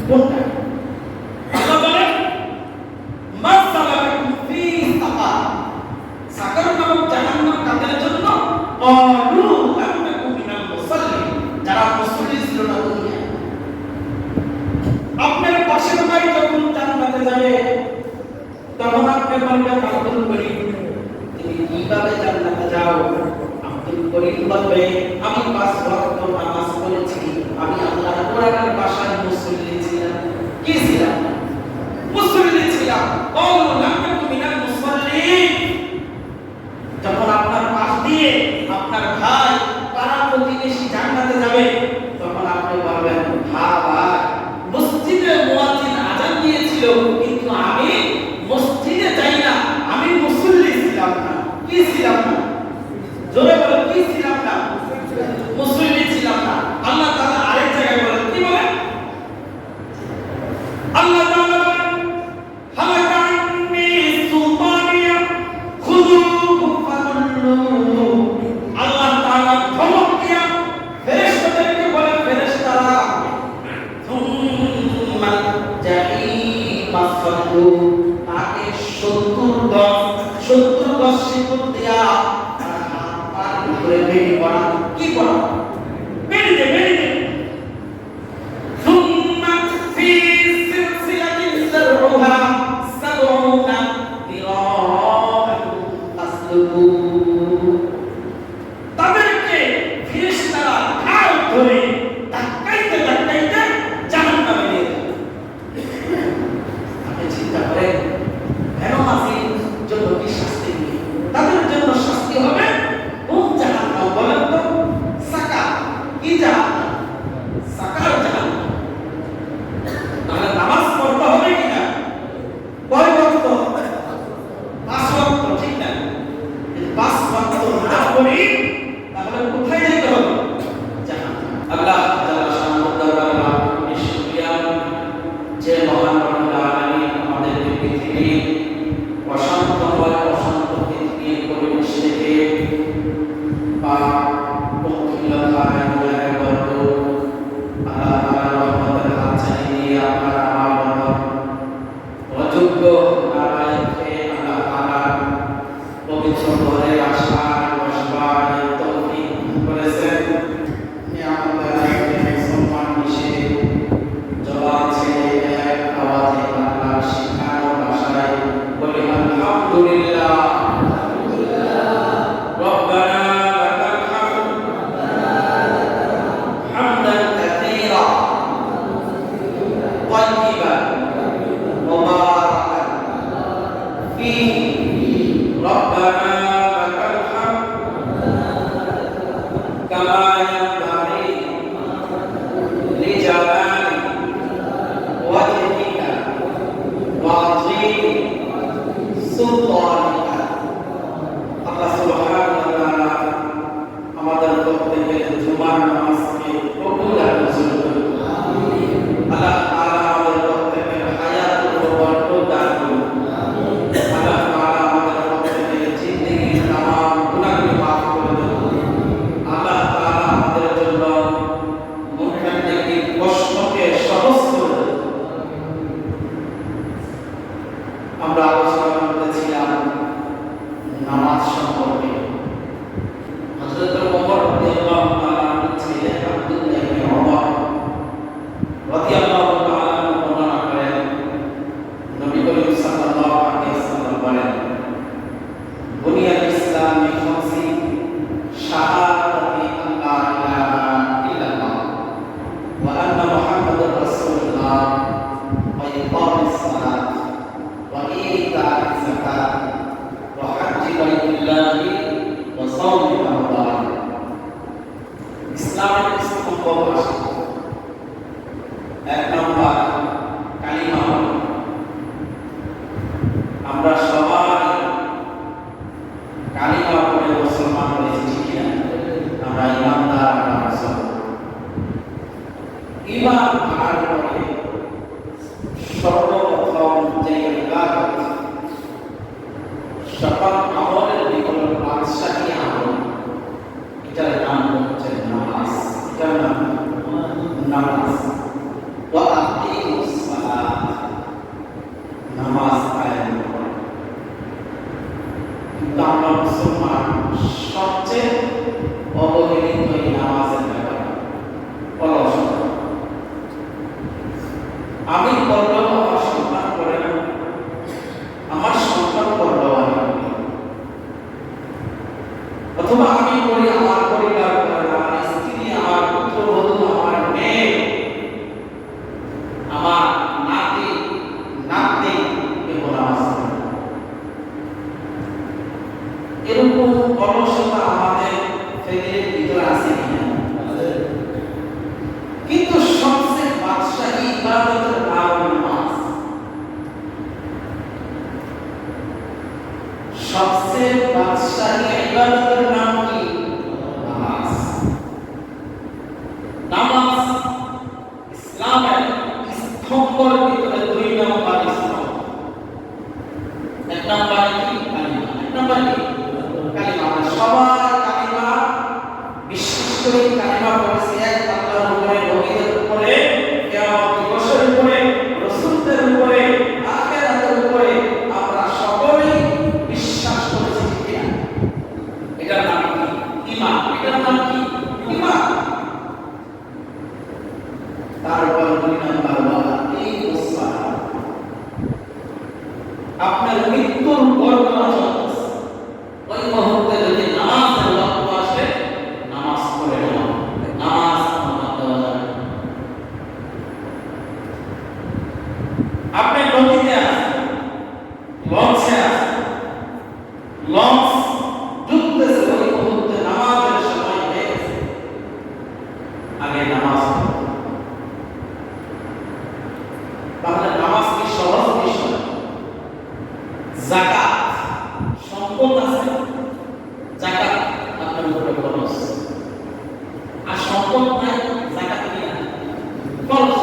কোনটা? আল্লাহ বলেন মা সালাকাকুম ফি সাকার, সাকার নামক জাহান্নাম কাদের জন্য? ক্বালু লাম নাকু মিনাল মুসাল্লিন, যারা মুসল্লি ছিল না দুনিয়ায়। আপনার পাশের ভাই যখন জান্নাতে যাবে তখন আপনি বলবেন আব্দুল করিম, তুমি কিভাবে জান্নাতে যাও? আব্দুল করিম বলবে আমি 5 ওয়াক্ত নামাজ পড়েছি, আমি আল্লাহর কোরআনের ভাষায় মুসল্লি ছিলাম। কি ছিলাম? মুসল্লি ছিলাম। ক্বালু লাম নাকু মিনাল মুসাল্লিন। যখন আপনার পাশ দিয়ে আপনার ভাই পাড়া প্রতিবেশী জান্নাতে যাবে তখন আপনি বলবেন হ্যাঁ ভাই, মসজিদে মুয়াজ্জিন আযান দিয়েছিল কিন্তু আমি মসজিদে যাই না, আমি মুসল্লি ছিলাম না। কি ছিলাম না? জোরে বলেন, কি ছিলাম না? মুসল্লি ছিলাম না। আল্লাহ তাআলা আরেক জায়গায় বলেন, কি বলেন? আল্লাহ তাআলা বলেন হালাকা আন্নী সুলতানিয়া খুযুহু ফাগুল্লুহু। আল্লাহ তাআলা ধমক দিয়া ফেরেশতাদেরকে বলেন, ফেরেশতারা থুম্মা জাহিমা সাল্লু, তাকে 70 গজ শিকল দিয়া তার উপরে বেড়ি করা। কি করা? বেড়ি দে, বেড়ি দে। থুম্মা ফি সিলসিলাতিন যারউহা সাবউনা দিরাআন ফাসলুকু, তাদেরকে ফেরেশতারা ঘাড় ধরে ধাক্কাইতে ধাক্কাইতে জাহান্নামে নিয়ে যাবে। আপনি চিন্তা করেন ভেড়ামাছির জন্য কি শাস্তি নেই, তাদের জন্য শাস্তি হবে কোন জাহান্নাম বলেন তো? সাকার। কি জাহান্নাম? সাকার জাহান্নাম। তাহলে নামাজ পড়তে হবে কিনা? কয় ওয়াক্ত? 5 ওয়াক্ত, ঠিক না? এই 5 ওয়াক্ত না পড়ি তাহলে কোথায় যেতে হবে? জাহান্নাম। আল্লাহ তাআলা শানুর দরবারে লাখ কোটি শুকরিয়া যে মহান রব্বুল আলামিন আমাদেরকে পৃথিবীর অশান্তময় অশান্ত পৃথিবীর পরিবেশ থেকে পাক পবিত্রতায় বর্ণ আল্লাহ তাআলার রহমতের হাত ছাড়িয়ে আপনার আমার অযোগ্য নালায়ককে আল্লাহ তাআলা পবিত্র ঘরে আসার বসবার তৌফিক করেছেন। আমাদের সম্মান হিসেবে জবান ছেড়ে এক আওয়াজে আল্লাহর শিখানো ভাষায় বলি আলহামদুলিল্লাহ। রব্বানা লাকাল হামদ হামদান কাসীরা তাইয়িবান মুবারাকান ফীহি। রব্বানা লাকাল হামদ কামা ইয়ানবাগি লিজালালি ওয়াজহিকা ওয়া আযীমি সুলতানিকা। আল্লাহ সুবহানাহু ওয়া তাআলা আমাদের প্রত্যেকের জুমার নামাজকে কবুল আর মঞ্জুর করুন। আমিন। আল্লাহ তাআলা আমাদের প্রত্যেকের হায়াতুল বরকত দান করুন। আল্লাহ তাআলা আমাদের প্রত্যেকের জিন্দেগির तमाम গুনাহকে মাফ করে দেন। আল্লাহ তাআলা আমাদের জন্য মুনকারদের কষ্টকে সহজ করে দেন। আমরা আলোচনা করতেছিলাম নামাজ সম্পর্কে। হযরত ওমর রাদিয়াল্লাহু তাআলা আনহু ছিলেন আব্দুল্লাহ ইবনে ওমর রাদিয়াল্লাহু তাআলা আনহু বর্ণনা করেন, নবী করিম সাল্লাল্লাহু আলাইহি ওয়াসাল্লাম বলেন, বুনিয়াল ইসলাম বিখামসি শাহাদাতি আল্লা ইলাহা ইল্লাল্লাহ ওয়া আন্না মুহাম্মাদুর রাসূলুল্লাহ ওয়া ইকামিস সালাত ওয়া ইতা'iz যাকাত ওয়া হজ্জি বাইতুল্লাহি ওয়া সাওমি রমাদান। ইসলামের স্তম্ভ ভাষা 1 নম্বর কালিমা হলো, আমরা সবাই কালিমা পড়ে মুসলমান হয়েছি, ঠিক না? আমরা ইমানদার, আমরা মুসলমান। ঈমান আনার পরে সর্বপ্রথম যে ইবাদত, সকল আমলের বিকল্প বাদশাহী আমল, এটার নাম হচ্ছে নামাজ। এটার নাম নামাজ। ওয়া আকিমুস তারপর 2 নাম্বার ওয়াদা এই আপনার মৃত্যুর বর্ণনা চলতেছে, ওই মুহূর্তে যদি নামাজের ওয়াক্ত আসে নামাজ পড়ে নাও, নামাজ বাদ দেওয়া যাবে না। আপনি নদীতে আছেন, লঞ্চে আছেন, লঞ্চ ডুবতেছে, ওই মুহূর্তে নামাজের সময় হয়ে গেছে, আগে নামাজ পড়ো। তাহলে নামাজ কি সহজ বিষয়? যাকাত, সম্পদ আছে, যাকাত আপনার উপরে খরচ, আর সম্পদ নাই, যাকাত কি না খরচ।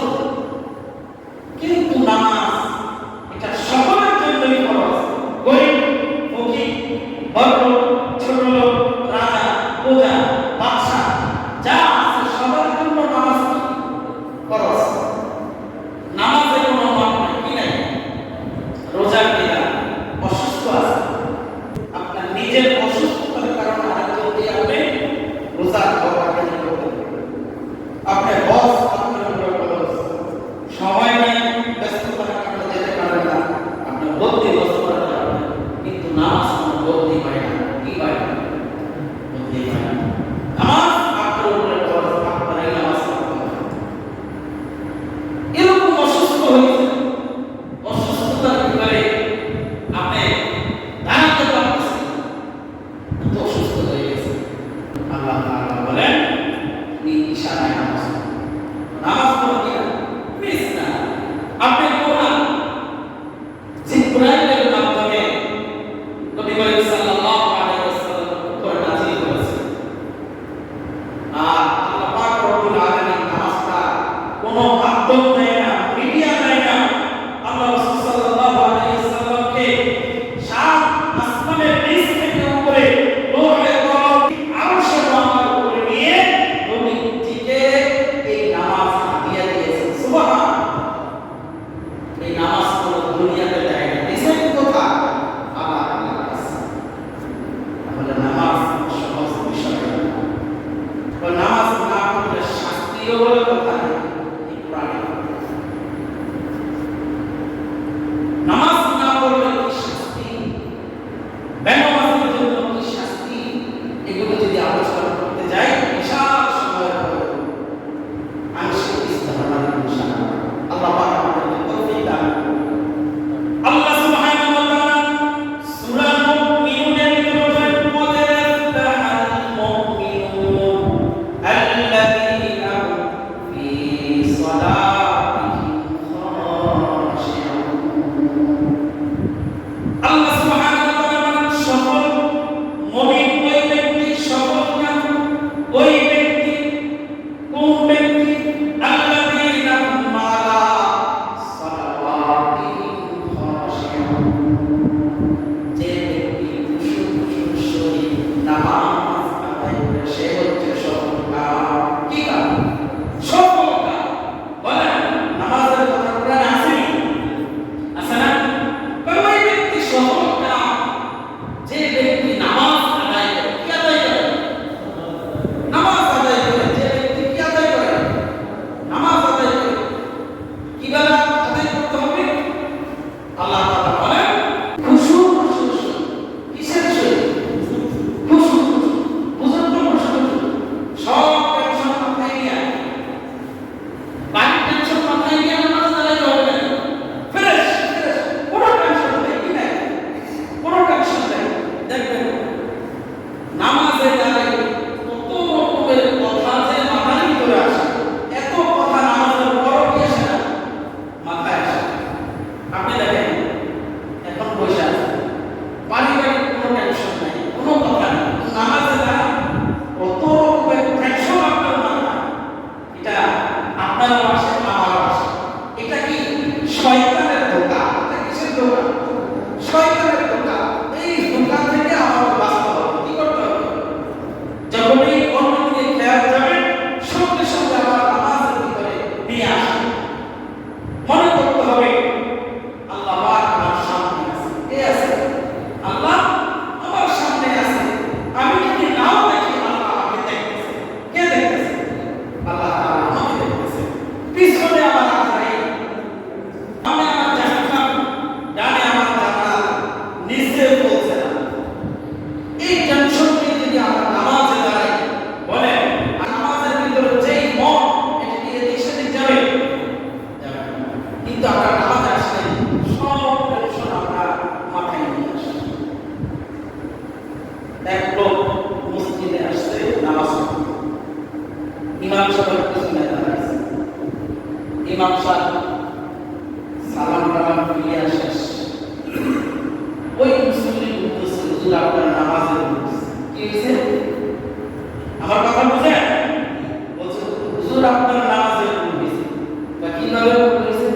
কিন্তু নামাজ এটা সকলের জন্যই খরচ, গরিব ফকির, বড় ছোট লোক, রাজা প্রজা বাদশা যা আছে সবার জন্য নামাজ খরচ। নামাজে কোনো মাপ নাই, কি নাই? রোজা কিনা অসুস্থ আছে, আপনার নিজের অসুস্থতার কারণে আরেকজনকে আপনি রোজা খাওয়াকে করতে, আপনার বস আপনার উপর খরচ, সময় নেই, ব্যস্ততার কারণে যেতে পারেন না, আপনার বুদ্ধি নষ্ট করা যাবে, কিন্তু নামাজ কোনো বুদ্ধি পায় না, কি পায় না? বুদ্ধি পায় না। নামাজ আপনার উপরে খরচ, আপনার এই নামাজ পড়তে হবে। এরকম অসুস্থ হয়েছে, অসুস্থতার ভিতরে আপনি দাঁড়াতে পারতেছেন, এত অসুস্থ হয়ে গেছে, আল্লাহ তাআলা বলেন তুমি ইশারায় নামাজ পড়ো। নামাজ পড়ো কি না? মিস না। আপনি কোরআন জিবরাইলের মাধ্যমে নবী করিম সাল্লাল্লাহু আলাইহি ওয়াসাল্লাম উপর নাযিল করেছেন। আর আল্লাহ পাক রব্বুল আলামিন নামাজটা কোনো মাধ্যম দেয় না, মিডিয়া দেয় না। আল্লাহ রাসূল সাল্লাল্লাহু আলাইহি ওয়াসাল্লামকে সাত আসমানের নিচ থেকে উপরে লোহে কলম আরশে রহমান করে নিয়ে নবীজিকে এই নামাজ হাদিয়া দিয়েছেন। সুবহানাল্লাহ। এই নামাজ কোনো দুনিয়াতে দেয় না, দিয়েছেন কোথায়? আল্লাহর কাছে। তাহলে নামাজ সহজ বিষয় না। নামাজ না পড়লে শাস্তিও বলে কথা নেই, এই কোরআনে নামাজ না পড়লে কি শাস্তি, বেনামাজের জন্য কি শাস্তি, এগুলো যদি আলোচনা করতে যাই বিশাল সময় হবে। আংশিক ইস্তেহার ইনশাআল্লাহ। আল্লাহ পাক আমাদেরকে তৌফিক দান করুন। আল্লাহ সুবহানাহু ওয়া তাআলা সূরা মুমিনুনের ভিতরে বলেন আফলাহাল মুমিনুন আল্লাযীনা হুম ফী সালাতিহিম খাশিউন। আল্লাহ সুবহানাহু ওয়া তাআলা বলেন সকল মুমিন ওই ব্যক্তি, সকল কাফের ওই ব্যক্তি, কোন ব্যক্তি? আল্লাযীনা হুম আলা সালাওয়াতিহিম খাশিউন, যে ব্যক্তি খুশু খুশুর সহিত নামাজ আদায় করে সে হচ্ছে সফল কাম। কি কাম? সফল কাম। বলেন নামাজের কথা কোরআনে আসেনি? আছে না? ওই ব্যক্তি সফল কাম, যে ব্যক্তি নামাজ আদায় করে। কি আদায় করে? নামাজ আদায় করে। যে ব্যক্তি কি আদায় করে? নামাজ আদায় করে। কিভাবে আদায় করতে হবে? আল্লাহ তাআলা বলেন খুশু খুশুর সহিত। কিসের সহিত? খুশু খুশু। বুঝুন তো খুশু খুশু। সব টেনশন মাথায় নিয়ে, বাড়ির টেনশন মাথায় নিয়ে নামাজ আদায় করবেন। ফ্রেশ ফ্রেশ, কোনো টেনশন নেই, কি নাই? কোনো টেনশন নেই। দেখবেন নামাজে দাঁড়িয়ে কত রকমের কথা যে মাথার ভিতরে আসে, এত কথা নামাজের পরও কি আসে না? মাথায় আসে। আপনি দেখেন এখন বসে আছে, পারিবারিক কোনো টেনশন নাই, কোনো কথা নেই, নামাজে দাঁড়ান কত রকমের টেনশন আপনার মাথায়। এটা আপনারও আসে, আমারও আসে। এটা কি? শয়তানের ধোঁকা। এটা কিসের ধোঁকা? শয়তানের ধোঁকা। এই ধোঁকা থেকে আমাকে বাঁচতে হবে। কি করতে হবে? যখনই অন্যদিকে খেয়াল যাবে সঙ্গে সঙ্গে আমার নামাজের ভিতরে নিয়ে আসবে। মনে করতে হবে আল্লাহ পাক আমার সামনে আছে। কে আছে? আল্লাহ আমার সামনে আছে। আমি যদি নাও দেখি আল্লাহ আমাকে দেখতেছে। কে দেখতেছে? আল্লাহ তাআলা আমাকে দেখতেছে। পিছনে ইমাম সাহেব সালাম টালাম ফিরিয়ে শেষ, ওই মুসল্লি বলতেছে হুজুর আপনার নামাজের কি হয়েছে? আমার কথা বুঝে বলছে হুজুর আপনার নামাজের ভুল হয়েছে। বা কিভাবে ভুল হয়েছে?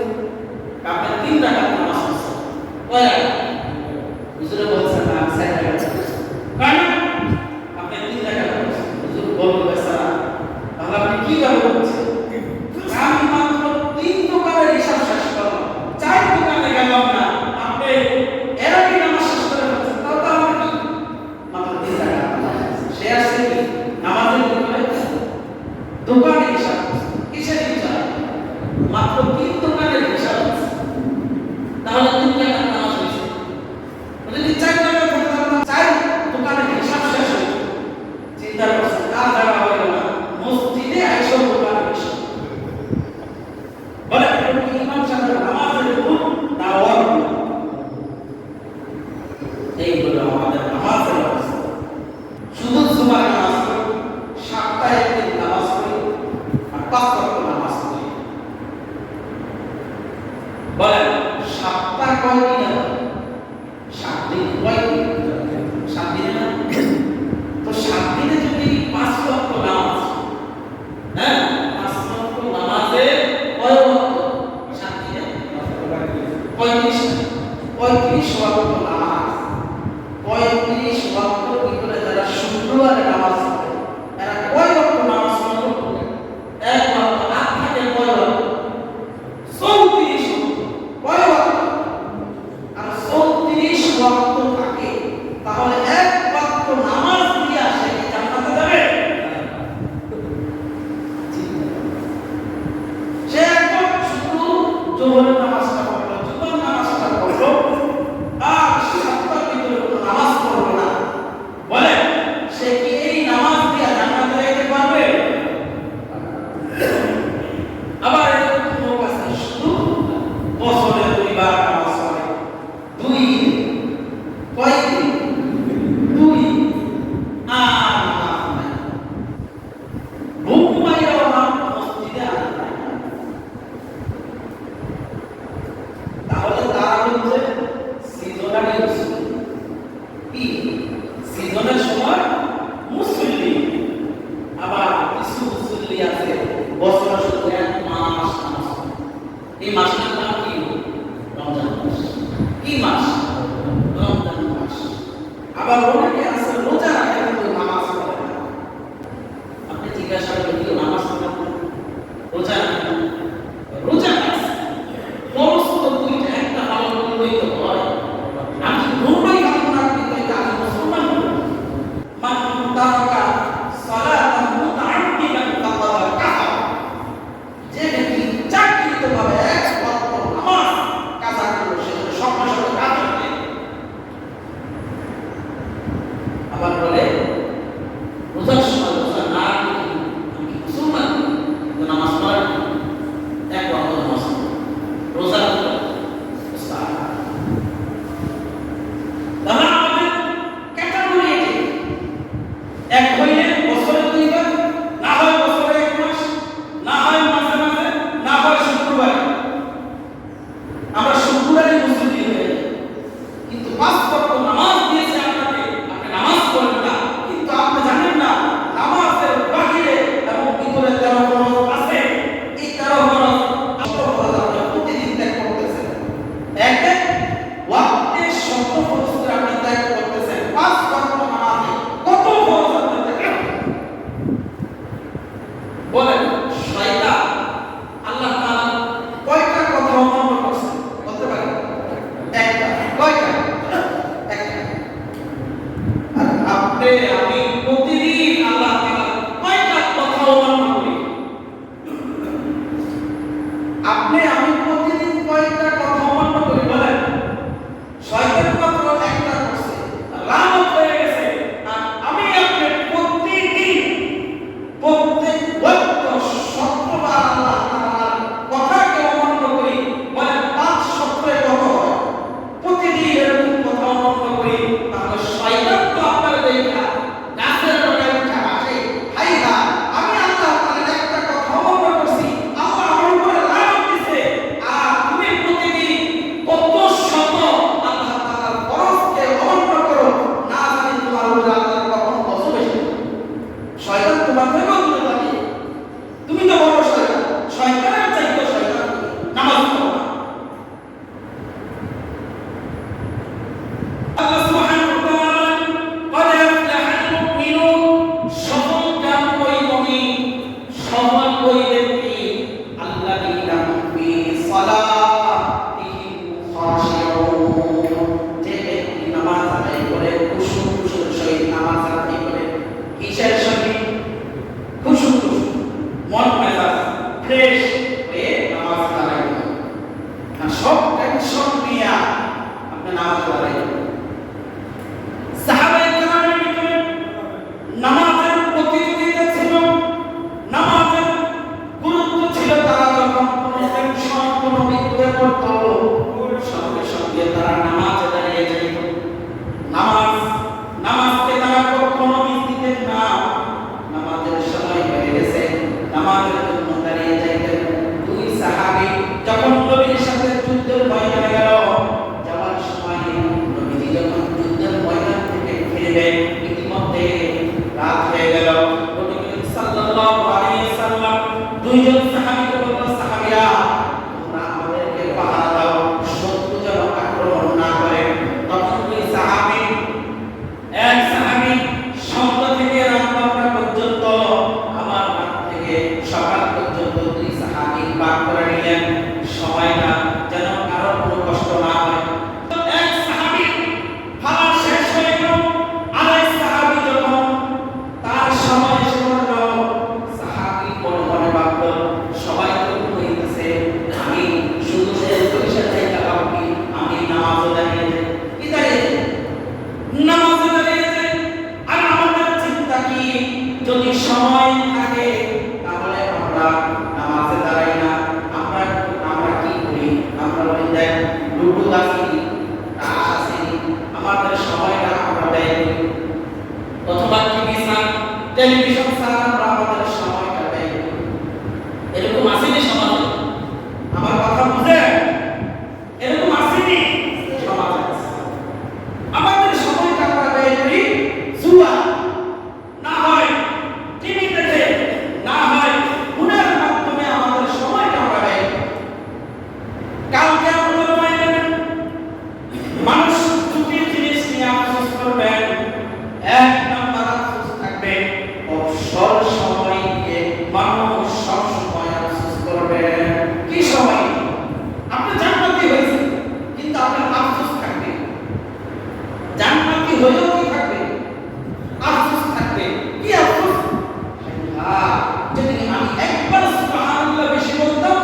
আপনি 3 রাকাত নামাজ পড়ছেন, কয় রাকাত? হুজুরে বলছেন না 4 রাকাত। কারণ আপনি 3 রাকাত পড়ছেন। হুজুর বলল বেচারা, তাহলে আপনি কিভাবে বলছেন? আমি মাত্র 3 দোকানের হিসাব শেষ করলাম, 4 দোকানে গেলাম না, আপনি এর আগে নামাজ শেষ করে ফেলছেন, তাও তো আমার কি মাত্র 3 রাকাত সে আসছে কি নামাজের ভিতরে দোকানের হিসাব, কিসের হিসাব? মাত্র 3 দোকানের হিসাব। তাহলে 3 রাকাত নামাজ হয়েছে, যদি 4 রাকাত পড়তাম না, 4 দোকানের হিসাব শেষ হয়ে চিন্তা করছেন কার জায়গা হয়ে গেল মসজিদে 100 দোকানের হিসাব। বলে ইমাম সাহেব নামাজের ভুল না হওয়ার ভুল, এইগুলো আমাদের নামাজের অবস্থা। শুধু জুমার নামাজ পড়ি, সপ্তাহে 1 দিন নামাজ পড়ি, আর 5 ওয়াক্ত নামাজ পড়ি। বলেন সপ্তাহ কয় দিন? 7 দিন। কয় দিন? 7 দিন না? তো 7 দিনে যদি 5 ওয়াক্ত নামাজ, হ্যাঁ 5 ওয়াক্ত নামাজে কয় ওয়াক্ত? 7 দিনে 35 ওয়াক্ত নামাজ। 35 ওয়াক্তের ভিতরে যারা শুক্রবারে নামাজ পড়ে এরা কয় ওয়াক্ত নামাজ পড়ে? 1 ওয়াক্ত। আর থাকে কয় ওয়াক্ত? 34 ওয়াক্ত। কয় ওয়াক্ত? আর 34 ওয়াক্ত থাকে, তাহলে 1 ওয়াক্ত নামাজ দিয়ে আসে কি জান্নাতে যাবে? সে একদম শুধু জোহরের নামাজটা পড়লো, জুমার নামাজটা পড়লো, আর সপ্তাহের ভিতরে কোনো নামাজ পড়লো না, বলে সে কি এই নামাজ দিয়ে জান্নাতে যেতে পারবে? আবার এরকম লোক আছে শুধু বছরে 2 বার নামাজ পড়ে, 2 কয় দিন? 2 আর নামাজ নাই, ঘুমাইও না, মসজিদে আসে না। তাহলে তারা হচ্ছে সিজনালি মুসলিম। কি সিজনের সময় মুসলিম, আবার কিছু মুসলিম আছে বছরের শুধু 1 মাস নামাজ পড়ে। এই মাসের নাম কি? রমজান মাস। কি মাস? রমজান মাস। আবার অনেকে আছে রোজা রাখে কিন্তু নামাজ পড়ে না। আপনি জিজ্ঞাসা করবেন কেউ নামাজ পড়ে না, রোজা রাখে না? রোজা আছে, খরচ তো 2টা, একটা ভালো করলেই তো হয়। আমি ঘুমাই ভালো না কিন্তু আমি মুসলমান হব। মান তারাকা সালাতান মুতাআদ্দিদান ফাকাদ কাফার। যে ব্যক্তি চাকরিতভাবে 1 ওয়াক্ত নামাজ কাজা করলো সে সঙ্গে সঙ্গে কাফের হয়ে গেল। আবার বলে রোজার সময় রোজা না রাখলে আমি কি মুসলমান? কিন্তু নামাজ পড়ে না, 1 ওয়াক্ত নামাজ পড়ে, রোজা রাখলে মুস্তাহাব। তাহলে আমাদের ক্যাটাগরি এটি, এক হইলে বছরে 2 বার, না হয় বছরে 1 মাস, না হয় মাসে মাসে, না হয় শুক্রবারে। আমরা শুক্রবারে মুসলিম হয়ে যাই, কিন্তু 5 ওয়াক্ত নামাজ দিয়েছে আপনাকে, আপনি নামাজ পড়েন না, কিন্তু আপনি জানেন না নামাজের বাহিরে এবং ভিতরে 13 ফরজ আছে। এই 13 ফরজ আপনি প্রতিদিন ত্যাগ করতেছেন। এক ওয়াক্তে 17 ফরজ আপনি ত্যাগ করতেছেন। 5 ওয়াক্ত নামাজে কত ফরজ আপনি ত্যাগ করতেছেন? বলেন শয়তান আল্লাহ তাআলা কয়টা কথা অমান্য করছে বলতে পারেন? একটা। কয়টা? একটা। আর আপনি আমি প্রতিদিন আল্লাহ তাআলা কয়টা কথা অমান্য করি? আপনি আমি প্রতিদিন কয়টা কথা অমান্য করি বলেন? শয়তান মাত্র একটা করছে, লানত হয়ে গেছে। আর আমি আপনি প্রত্যেক ওয়াক্ত 17 বার আল্লাহ তাআলার কথাকে অমান্য করি। বলেন 5 17 কত হয়? প্রতিদিন এরকম কথা অমান্য করি। তাহলে শয়তান তো আপনার দেখা গাছের ডগায় উঠা আসে, হাই হা আমি আল্লাহ তাআলার একটা কথা অমান্য করছি, আল্লাহ আমার উপরে লানত দিছে। পেয়ে নামাজ দাঁড়াইবেন না, সব টেনশন নিয়ে আপনি নামাজ দাঁড়াইবেন। সাহাবায়ে কেরামের ভিতরে নামাজের প্রতিযোগিতা ছিল, নামাজের গুরুত্ব ছিল। তারা যখন কোনো টেনশন কোনো বিপদে পড়তো সঙ্গে সঙ্গে তারা নামাজে দাঁড়িয়ে যেত। নামাজকে তারা কখনো মিস দিতেন না। নামাজের সময় হয়ে গেছে, নামাজের জন্য দাঁড়িয়ে যাইতেন। দুই সাহাবী যখন নবীর সাথে যুদ্ধের ময়দানে গেল, যাওয়ার সময় নবীজি যখন যুদ্ধের ময়দান থেকে ফিরবেন, ইতিমধ্যে রাত হয়ে গেল। নবী করিম সাল্লাল্লাহু আলাইহি সাল্লাম দুইজন সাহাবীকে বলল, সাহাবীরা তোমরা আমাদেরকে পাহারা দাও, শত্রু যেন আক্রমণ না করে। তখন দুই সাহাবী, এক সাহাবী সন্ধ্যা থেকে রাত 12টা পর্যন্ত, আমার রাত থেকে সকাল পর্যন্ত দুই সাহাবী পার করে নিলেন সময়টা, যেন কারো কোনো কষ্ট না হয়। এক সাহাবী পালা শেষ হয়ে গেল, আরেক সাহাবী যখন তার সময় এসে পড়ল, সাহাবী মনে মনে ভাবল, সবাই তো ঘুমাইতেছে, আমি শুধু পয়সা চাই টাকা কি আমি নামাজে দাঁড়িয়ে যাই, কি দাঁড়িয়ে যাই, নামাজে দাঁড়িয়ে যাই। আর আমাদের চিন্তা কি, যদি সময় থাকে তাহলে আমরা নামাজে দাঁড়াই না, আমরা কি করি, আমরা বলি দেখ লুডু আসি, তাস আসি, আমাদের সময়টা আমরা ব্যয় করি, অথবা টিভি ছাড়, টেলিভিশন ছাড় আমরা আমাদের সময়টা ব্যয় করি। এরকম আসেনি সমাজে? আমার কথা বুঝে? এরকম আসেনি সমাজে? আমাদের সময়টা আমরা ব্যয় করি জুয়া, না হয় টিভি দেখে, না হয় গুনার মাধ্যমে আমাদের সময়টা আমরা ব্যয় করি। কালকে আমাদের মায়ের মানুষ দুটি জিনিস নিয়ে আফসোস করবেন। এক নাম্বার আফসোস থাকবে, অবসর সময়কে মানুষ সব সময় আফসোস করবে। কি সময়? আপনি জান্নাতি হয়েছে, কিন্তু আপনার আফসোস থাকবে। জান্নাতি হয়েও কি থাকবে? আফসোস থাকবে। কি আফসোস? যদি আমি একবার সুবহানাল্লাহ বেশি বলতাম,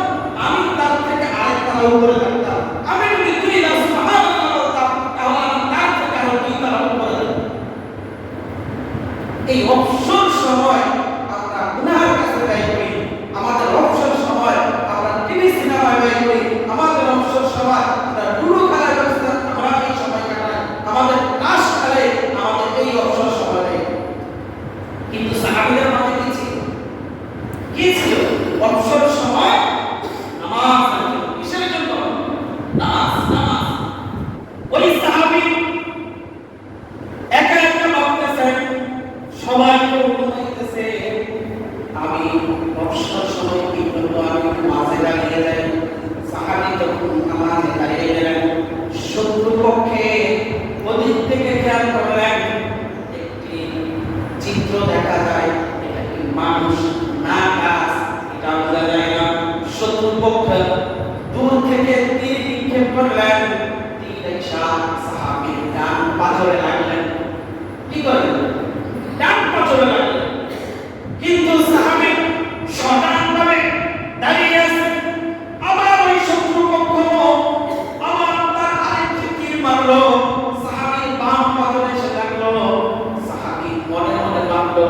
আমি তার থেকে আরেকটা উপরে থাকতাম। আমি যদি 2 বার সুবহানাল্লাহ বলতাম, তাহলে আমি তার থেকে আরো 2 বার উপরে থাকতাম। এই অবসর সময় আমরা গুনাহের কাছে ব্যয় করি, আমাদের অবসর সময় আমরা টিভি সিনেমায় ব্যয় করি, আমাদের অবসর সময় আমরা লুডো খেলায় ব্যস্ত, আমরা এই সময় কাটাই, আমাদের তাস খেলে আমাদের এই অবসর সময় ব্যয় করি। কিন্তু সাহাবীদের মাঝে কি ছিল? কি ছিল? অবসর সময় নামাজ। কিসের জন্য? নামাজ। ওই সাহাবী একা একা ভাবতেছেন, সবাই তো ঘুমাইতেছে, আমি অবসর সময় কি করবো, আমি নামাজে দাঁড়িয়ে যাই। সাহাবী যখন নামাজে দাঁড়িয়ে গেলেন, শত্রুপক্ষে ওদিক থেকে খেয়াল করলেন একটি চিত্র দেখা যায়। এটা কি মানুষ না গাছ, এটা বোঝা যায় না। শত্রুপক্ষ দূর থেকে তীর নিক্ষেপ করলেন, তীর এসে সাহাবীর ডান পাথরে লাগলেন। কি করলেন? ডান পাথরে লাগলেন। কিন্তু সাহাবী সদানভাবে দাঁড়িয়ে আছেন। আবার ওই শত্রুপক্ষ আবার তার আরেকটি তীর মারলো, সাহাবীর বাম পাথরে এসে লাগলো। সাহাবী মনে মনে ভাবলো,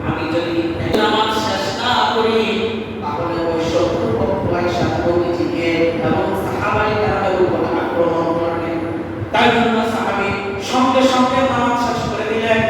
আমি যদি নামাজ শেষ না করি তাহলে ওই শত্রুপক্ষ এসে নবীজিকে এবং সাহাবায়ে কেরামের উপর আক্রমণ করবে। তাই জন্য সাহাবী সঙ্গে সঙ্গে নামাজ শেষ করে দিলেন।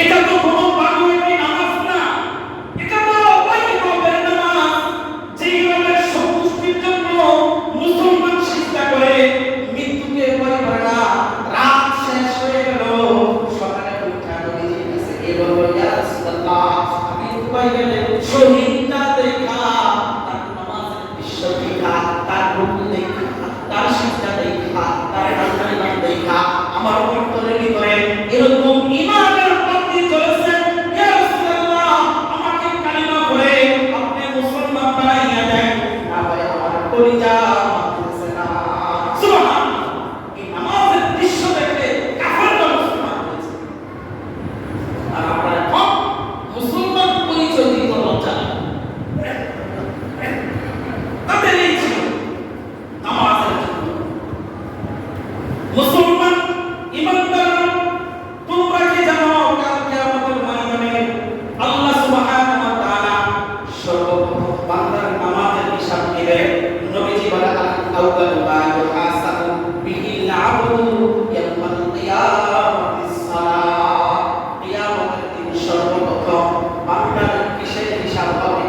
এটা তো কোনো পাগলামি নামাজ না, এটা তো ওই রবের নামাজ যেই রবের সন্তুষ্টির জন্য মুসলমান সিজদা করে মৃত্যুকে ভয় করে না। রাত শেষ হয়ে গেল, সকালে উঠা নবীজি কাছে গিয়ে বলল, ইয়া রাসূলুল্লাহ, আমি দুবাই গেলে শহীদটা দেখা, তার নামাজের দৃশ্য দেখা, তার রূপ দেখা, তার সিজদা দেখা, তার কান্না দেখা আমার অন্তরে ভিতরে এরকম ঈমানের বাতি জ্বলেছে। ইয়া রাসূলুল্লাহ, আমাকে কালিমা পড়ে আপনি মুসলমান বানাইয়া দেন, না হয় আমার কলিজা মানতেছে না। সুবহানাল্লাহ। এই নামাজের দৃশ্য দেখে কাফেররা মুসলমান হয়েছে। আর আমরা এখন মুসলমান পরিচয় দিতে লজ্জা লাগে। তাদের এই ছিল নামাজের জন্য। মুসলমান ইমানদার, তোমরা কি জানো কাল কিয়ামতের ময়দানে আল্লাহ সুবহানাহু ওয়া তাআলা সর্বপ্রথম বান্দার নামাজের হিসাব নেবে। নবীজি বলেন, আউয়ালু মা ইউহাসাবু বিহিল আবদু ইয়াউমাল কিয়ামাতিস সালাহ। কিয়ামতের দিন সর্বপ্রথম বান্দার কিসের হিসাব হবে?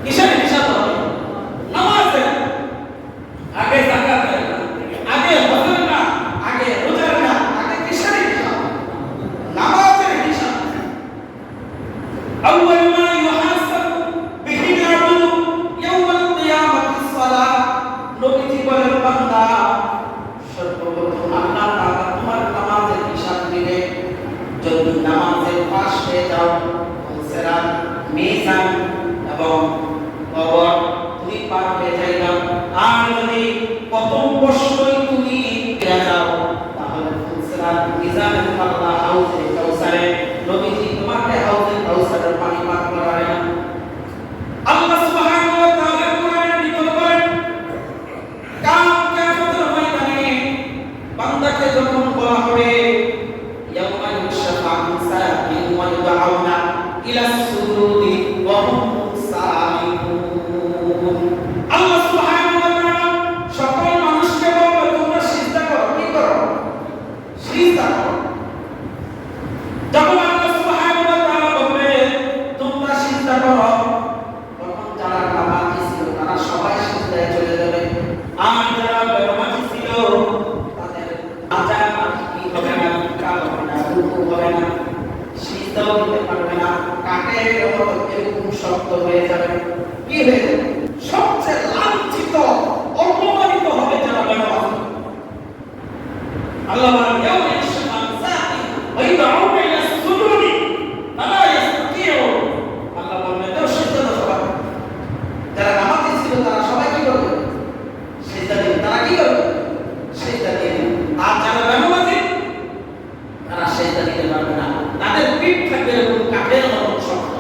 কিসের হিসাব হবে? নামাজের। আগে যাকাত দেয় না, আগে হজ না, আগে রোজা না, আগে কিসের হিসাব? নামাজের হিসাব। আউয়াল মা ইউহাসাবু বিহিল আবদু ইয়াউমাল কিয়ামাতিস সালাহ। নবীজি বলেন, বান্দা সর্বপ্রথম আল্লাহ তাআলা তোমার নামাজের হিসাব নেবে। যদি নামাজে পাশ হয়ে যাও, সিরাত, মিজান এবং কবর তুমি পার হয়ে যাইবা। আর যদি প্রথম প্রশ্নই তুমি পেয়ে যাও, তাহলে সিরাত, মিজানের পাল্লা, হাউজে কাউসারে নবীজি তোমাকে হাউজে কাউসারের পানি পান করাবে না। আল্লাহ সুবহানাহু ওয়া তাআলা কোরআনের ভিতরে বলেন, কাল কিয়ামতের ময়দানে বান্দাকে যখন বলা হবে, ইয়াউমা ইউশফা'u আন সাকিন ওয়া ইউদআউনা ইলাস সুজুদি ওয়া হুম সালিমুন। আল্লাহ সুবহানাহু ওয়া তাআলা সকল মানুষকে বলবে, তোমরা সিজদা করো। কি করো? সিজদা করো। যখন আল্লাহ সুবহানাহু ওয়া তাআলা বলবে তোমরা সিজদা করো, তখন যারা নামাজি ছিল তারা সবাই সিজদায় চলে যাবে। আর যারা বেনামাজি ছিল তাদের আযান কি হবে না, কাল হবে না, রুকু হবে না, সিজদাও দিতে পারবে না, কাঠের মতো এরকম শক্ত হয়ে যাবে। কি হয়ে যাবে? সবচেয়ে লাঞ্ছিত, অপমানিত হবে যারা বেনামাজি। আল্লাহ বলেন, ইয়াউমা ইউশফা'u আন সাকিন ওয়া ইউদআউনা ইলা সুজুদি ফালা ইস্তাতিউন। আল্লাহ বলেন, দাও সিজদা দাও সবাই। যারা নামাজি ছিল তারা সবাই কি করবে? সিজদা দিবে। তারা কি করবে? সিজদা দিবে। আর যারা বেনামাজি তারা সিজদা দিতে পারবে না, তাদের পিঠ থাকবে এরকম কাঠের মতো শক্ত।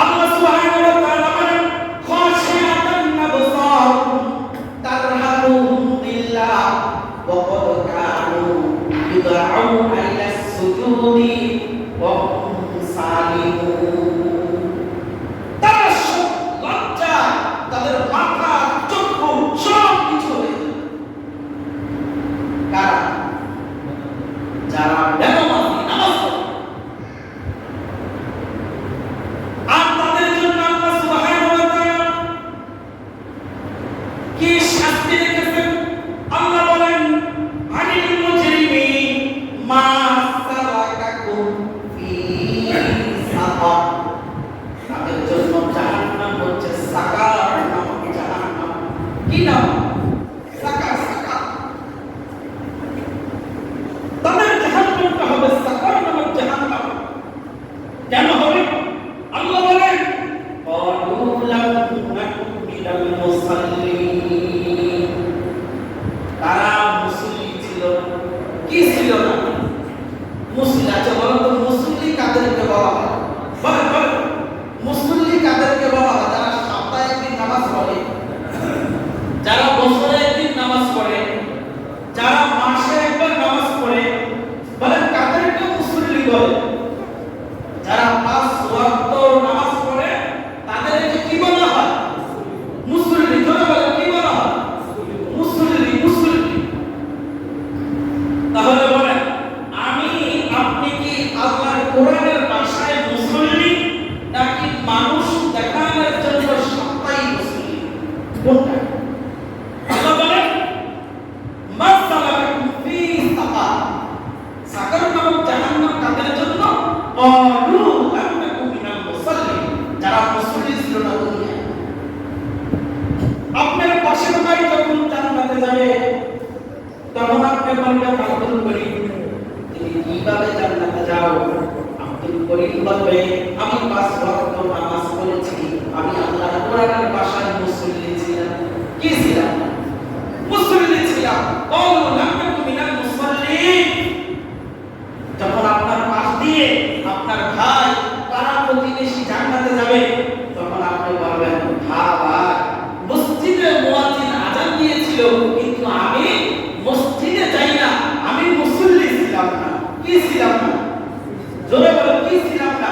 আল্লাহ সুবহানাহু ওয়া তাআলা বলেন, খাশিয়াতান আবসারুহুম তারহাকুহুম দিল্লাহ ওয়া ক্বাদ কানু ইউদআউনা ইলাস সুজুদি ওয়া হুম সালিমুন। তারা সব লজ্জায় তাদের মাথা, চক্ষু সব কিছু হয়ে যাবে। কারা? যারা বেনামাজি, নামাজ পড়ে। আর তাদের জন্য আল্লাহ সুবহানাহু ওয়া তাআলা কি শাস্তি রেখেছেন? আল্লাহ বলেন, আনিল মুজরিমিন মা সালাকাকুম ফি সাকার। তাদের জন্য জাহান্নাম হচ্ছে সাকার নামক জাহান্নাম। কি নাম? সাকার। সাকার। তাদের জাহান্নামটা হবে সাকার নামক জাহান্নাম। কেন হবে? আল্লাহ বলেন, ক্বালু লাম নাকু মিনাল মুসাল্লিন। তারা মুসল্লি ছিল। কি ছিল না? মুসল্লি। আচ্ছা বলেন তো, মুসল্লি কাদেরকে বলা হয়? বলেন বলেন, মুসল্লি কাদেরকে বলা হয়? যারা সপ্তাহে একদিন নামাজ পড়ে, যারা বছরে একদিন নামাজ পড়ে, যারা মাসে একবার নামাজ পড়ে। বলেন কাদেরকে মুসল্লি বলে? যারা 5 ওয়াক্ত নামাজ পড়ে তাদেরকে কি বলা হয়? মুসল্লি। জোরে বলেন, কি বলা হয়? মুসল্লি। মুসল্লি। তাহলে বলেন, আমি আপনাকে বলবে আব্দুল করিম, তুমি কিভাবে জান্নাতে যাও? আব্দুল করিম বলবে, আমি 5 ওয়াক্ত নামাজ পড়েছি, আমি আল্লাহর কোরআনের ভাষায় মুসল্লি ছিলাম। কি ছিলাম? মুসল্লি ছিলাম। ক্বালু লাম নাকুন মিনাল মুসাল্লিন। যখন আপনার পাশ দিয়ে আপনার ভাই পাড়া প্রতিবেশী জান্নাতে যাবে, তখন আপনি বলবেন, হ্যাঁ ভাই, মসজিদে মুয়াজ্জিন আযান দিয়েছিল, কিন্তু আমি মসজিদে যাই না, আমি মুসল্লি ছিলাম না। কি ছিলাম না? জোরে বলেন, কি ছিলাম না?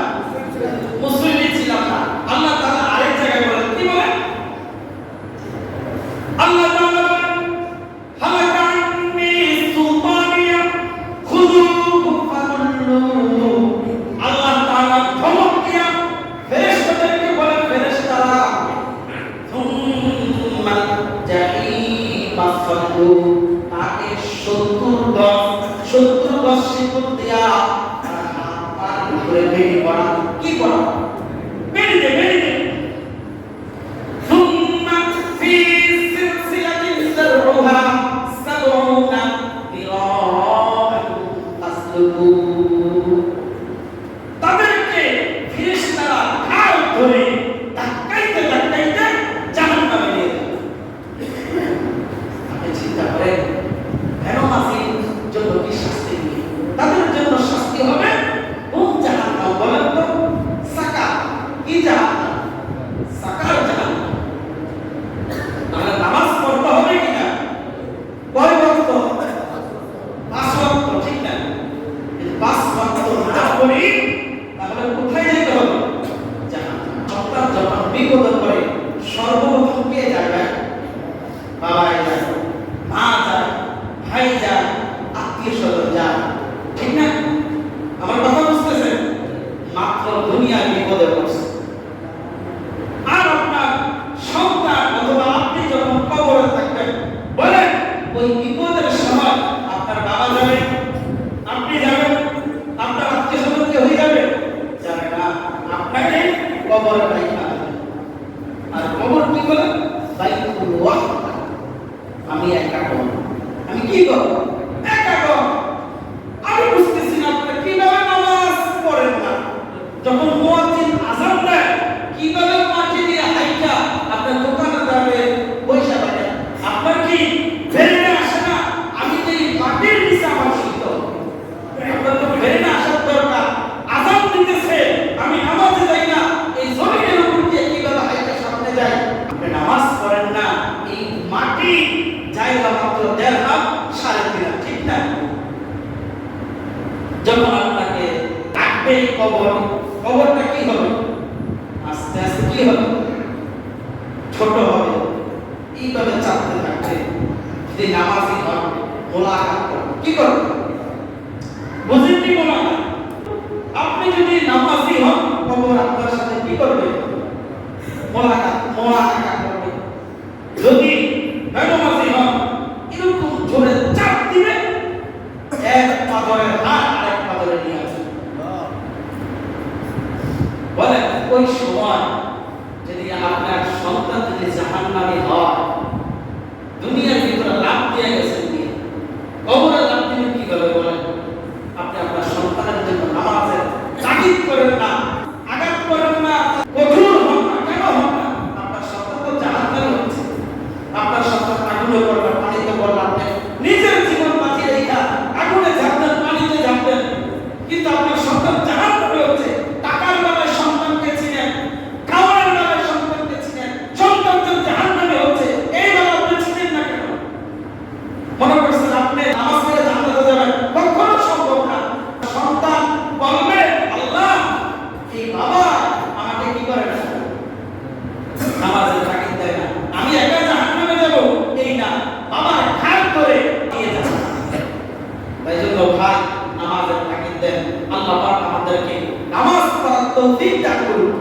মুসল্লি ছিলাম না। আল্লাহ তাআলা আরেক জায়গায় বলেন, কি বলেন? আল্লাহ তাআলা বলেন, হালাকা আন্নী সুলতানিয়া খুযুহু ফাগুল্লুহু। আল্লাহ তাআলা ধমক দিয়া ফেরেশতাদেরকে বলেন, ফেরেশতারা, সুম্মা জাহিমা সাল্লু, তাকে 70 গজ শিকল দিয়া তার উপরে বেড়ি করা। কি করা? বেড়ি দে, বেড়ি দে। সুম্মা ফি সিলসিলাতিন যারউহা 70 দিরাআন ফাসলুকু। তাদেরকে ফেরেশতারা ঘাড় ধরে ধাক্কাইতে ধাক্কাইতে জাহান্নামে নিয়ে যাবে। আপনি চিন্তা করেন, ফেনোমাসির জন্য কি শাস্তি নেই? তাদের জন্য শাস্তি হবে কোন জাহান্নাম বলেন তো? সাকার। কি জাহান্নাম? সাকার জাহান্নাম। তাহলে নামাজ পড়তে হবে কিনা? কয় ওয়াক্ত? 5 ওয়াক্ত, ঠিক না? এই 5 ওয়াক্ত না পড়ি তাহলে কোথায় যেতে হবে? জাহান্নাম। সন্তান যখন বিপদে পড়ে সর্বপ্রথম কে যাবে? বাবাই যায়, মা যায়, ভাই যায়, আত্মীয়-স্বজন যায়, ঠিক না? আমার কথা বুঝতেছেন? মাত্র দুনিয়ার বিপদে পড়ছে, আর আপনার সন্তান অথবা আপনি যখন কবরে থাকবেন, বলেন ওই বিপদের সময় আপনার বাবা যাবে, আপনি যাবেন, আপনার আত্মীয়-স্বজন কেউ যাবে? যাবে না। আপনাকে কবরে রাখা হবে। আর কবর কি বলে? বাইতুল ওয়াহদা। আমি একা কবর। আমি কি করব? একা কবর। আমি বুঝতেছি না আপনি কিভাবে নামাজ পড়েন না। যখন মুয়াজ্জিন আযান দেয়, কিভাবে মাটি দিয়ে হাইটা আপনার দোকানে যাবে পয়সা পাবেন? আপনার কি ভেবে আসে না আমি যে মাটির নিচে আমার শীত? আপনার তো ভেবে আসার দরকার। আযান দিতেছে, আমি নামাজে যাই না, এই জমিনের উপর দিয়ে কিভাবে হাইটা সামনে যাই? আপনি নামাজ পড়েন না, এই মাটি জায়গা মাত্র 1.5 হাত 3.5 হাত, ঠিক না? যখন আপনাকে রাখবে কবর, কবরটা কি হবে? আস্তে আস্তে কি হবে? ছোট হবে। এইভাবে চাপতে থাকবে। যদি নামাজি হন, মোলাকাত করবে। কি করবে? বুঝেননি? মোলাকাত। আপনি যদি নামাজি হন, কবর আপনার সাথে কি করবে? মোলাকাত করবে। যদি বেনামাজি হন, এরকম জোরে চাপ দিবে, এক পাথরের হাত আরেক পাথরে নিয়ে আসবে। বলেন ওই সময় যদি আপনার সন্তান যদি জাহান্নামী হয়, দুনিয়ার ভিতরে লাভ দিয়ে গেছেন দিয়ে কবরে লাভ দিবেন কিভাবে? বলেন আপনি আপনার সন্তানের জন্য নামাজের তাগিদ করেন না, আঘাত করেন না, কঠোর হন না। কেন হন না? আপনার সন্তান তো জাহান্নামী হচ্ছে। আপনার সন্তান আগুনে পড়বে, পানিতে পড়বে, আপনি নিজের জীবন বাঁচিয়ে রেখা আগুনে ঝাঁপবেন, পানিতে ঝাঁপবেন, কিন্তু আপনার সন্তান জাহান্নামী হচ্ছে। টাকার বেলায় সন্তানকে চিনেন, খাওয়ার বেলায় সন্তানকে চিনেন, সন্তান যে জাহান্নামী হচ্ছে এই বেলা আপনি চিনেন না কেন? মনে করছেন আপনি নামাজ পড়ে জান্নাতে যাবেন? কখনো সম্ভব না। সন্তান বলবে, আল্লাহ এই বাবা আমাকে কি করে না, নামাজের তাগিদ দেয় না, আমি একা জাহান্নামে যাব, এই না, বাবার ঘাড় ধরে নিয়ে যাবে। তাই জন্য ভাই নামাজের তাগিদ দেন। আল্লাহ পাক আমাদেরকে নামাজ পড়ার তৌফিক দান করুন।